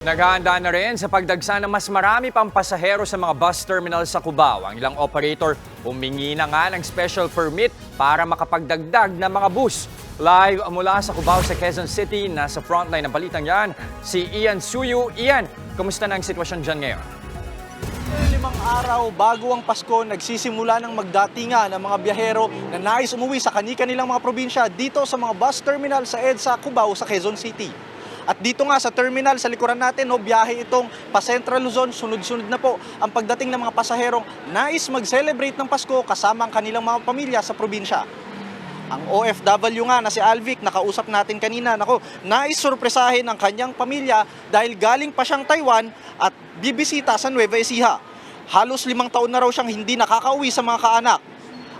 Naghahanda na rin sa pagdagsa ng mas marami pang pasahero sa mga bus terminal sa Cubao. Ang ilang operator humingi na nga ng special permit para makapagdagdag ng mga bus. Live mula sa Cubao sa Quezon City, nasa frontline ng balitang yan, si Ian Suyu. Ian, kumusta na ang sitwasyon dyan ngayon? 5 araw bago ang Pasko, nagsisimula ng magdatinga ng mga biyahero na nais umuwi sa kani-kanilang mga probinsya dito sa mga bus terminal sa EDSA Cubao sa Quezon City. At dito nga sa terminal sa likuran natin, biyahe itong pa-Central Luzon, sunod-sunod na po ang pagdating ng mga pasaherong nais mag-celebrate ng Pasko kasama ang kanilang mga pamilya sa probinsya. Ang OFW nga na si Alvic, nakausap natin kanina, nais surpresahin ang kanyang pamilya dahil galing pa siyang Taiwan at bibisita sa Nueva Ecija. Halos 5 taon na raw siyang hindi nakakauwi sa mga kaanak.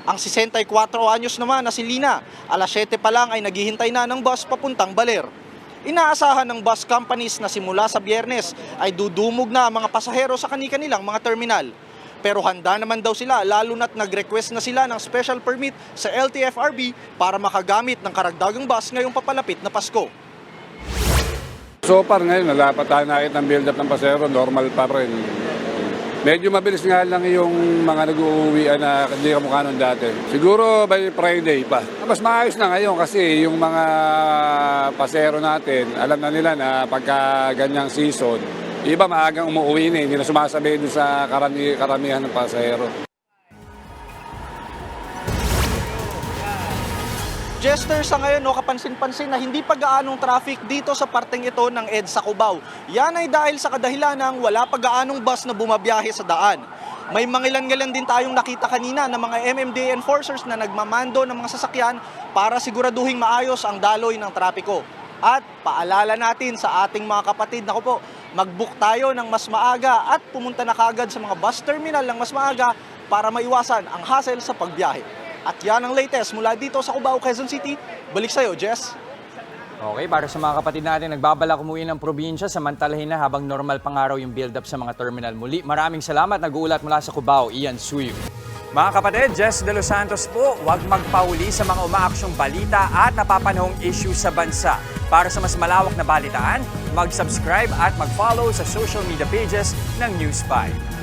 Ang 64 anyos naman na si Lina, alas 7 pa lang ay naghihintay na ng bus papuntang Baler. Inaasahan ng bus companies na simula sa Biyernes ay dudumog na ang mga pasahero sa kani-kanilang mga terminal. Pero handa naman daw sila lalo na't nag-request na sila ng special permit sa LTFRB para makagamit ng karagdagang bus ngayong papalapit na Pasko. So far ngayon, nalapat tayo nakit ng build-up ng pasahero, normal pa rin. Medyo mabilis nga lang yung mga nag-uuwian na hindi kamukha nung dati. Siguro by Friday pa. Mas maayos na ngayon kasi yung mga pasero natin, alam na nila na pagka ganyang season, iba maagang umuwi na, hindi na sumasabay doon sa karamihan ng pasahero. Jester, sa ngayon, kapansin-pansin na hindi pa gaanong traffic dito sa parteng ito ng EDSA Cubao. Yan ay dahil sa kadahilan ng wala pa gaanong bus na bumabiyahe sa daan. May mangilan-ngilan din tayong nakita kanina ng mga MMDA enforcers na nagmamando ng mga sasakyan para siguraduhing maayos ang daloy ng trapiko. At paalala natin sa ating mga kapatid, mag-book tayo ng mas maaga at pumunta na kagad sa mga bus terminal ng mas maaga para maiwasan ang hassle sa pagbiyahe. At yan ang latest mula dito sa Cubao, Quezon City. Balik sa'yo, Jess. Okay, para sa mga kapatid natin, nagbabalak umuwi ng probinsya, samantalahin na habang normal pang araw yung build-up sa mga terminal. Muli, maraming salamat. Nag-uulat mula sa Cubao, Ian Suyu. Mga kapatid, Jess De Los Santos po, huwag magpahuli sa mga umaaksyong balita at napapanahong issue sa bansa. Para sa mas malawak na balitaan, mag-subscribe at mag-follow sa social media pages ng News 5.